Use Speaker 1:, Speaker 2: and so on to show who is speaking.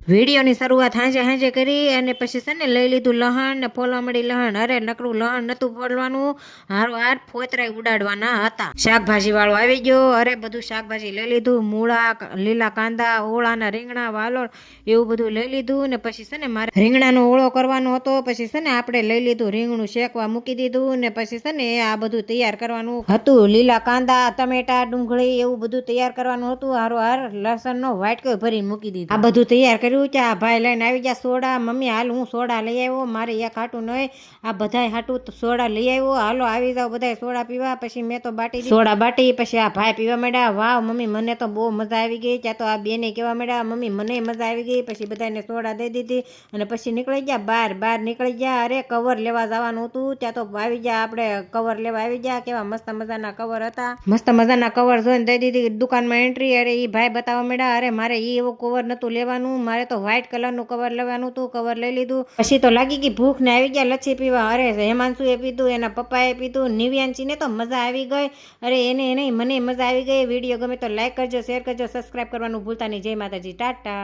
Speaker 1: વિડીયોની શરૂઆત હાંજે હાંજે કરી અને પછી છે ને લઈ લીધું લહણ ને ફોલવા મળી લહણ. અરે નકરું લહણ નતું ફોલવાનું, હાર ફોતરાય ઉડાડવાના હતા. શાકભાજી વાળો આવી ગયો. અરે બધું શાકભાજી લઈ લીધું, મૂળા, લીલા કાંદા, ઓળાના રીંગણા, વાલોળ એવું બધું લઈ લીધું. ને પછી છે ને મારે રીંગણાનો ઓળો કરવાનો હતો. પછી છે ને આપણે લઈ લીધું રીંગણું શેકવા મૂકી દીધું. ને પછી છે ને આ બધું તૈયાર કરવાનું હતું. લીલા કાંદા, ટમેટા, ડુંગળી એવું બધું તૈયાર કરવાનું હતું. હાર લસણનો વાટકો ભરીને મૂકી દીધું. આ બધું તૈયાર કર્યું. આ ભાઈ લઈને આવી ગયા સોડા. મમ્મી હાલ હું સોડા લઈ આવ્યો, મારે એક હાટું નહીં આ બધાય હાટું સોડા લઈ આવ્યો, હાલો આવી જાવ બધાય સોડા પીવા. પછી મેં તો બાટી સોડા બાટી. પછી આ ભાઈ પીવા માંડ્યા. વાવ મમ્મી મને તો બહુ મજા આવી ગઈ. ત્યાં તો આ બેને કહેવા માંડ્યા મમ્મી મને મજા આવી ગઈ. પછી બધાને સોડા દઈ દીધી અને પછી નીકળી ગયા બહાર નીકળી ગયા. અરે કવર લેવા જવાનું હતું. ત્યાં તો આવી ગયા, આપણે કવર લેવા આવી ગયા. કેવા મસ્ત મજાના કવર હતા, મસ્ત મજાના કવર જોઈને દઈ દીધી દુકાનમાં એન્ટ્રી. અરે એ ભાઈ બતાવવા માંડ્યા અરે મારે એ એવું કવર નતું લેવાનું, મારે તો વ્હાઈટ કલરનું કવર લેવાનું હતું. કવર લઈ લીધું. પછી તો લાગી ગઈ ભૂખ ને આવી ગયા લચ્છી પીવા. અરે હેમાંશુએ પીધું, એના પપ્પાએ પીધું, નિવ્યાંશીને તો મજા આવી ગઈ. અરે એને નહીં મને મજા આવી ગઈ. વિડીયો ગમે તો લાઈક કરજો, શેર કરજો, સબસ્ક્રાઈબ કરવાનું ભૂલતા નહીં. જય માતાજી, ટાટા.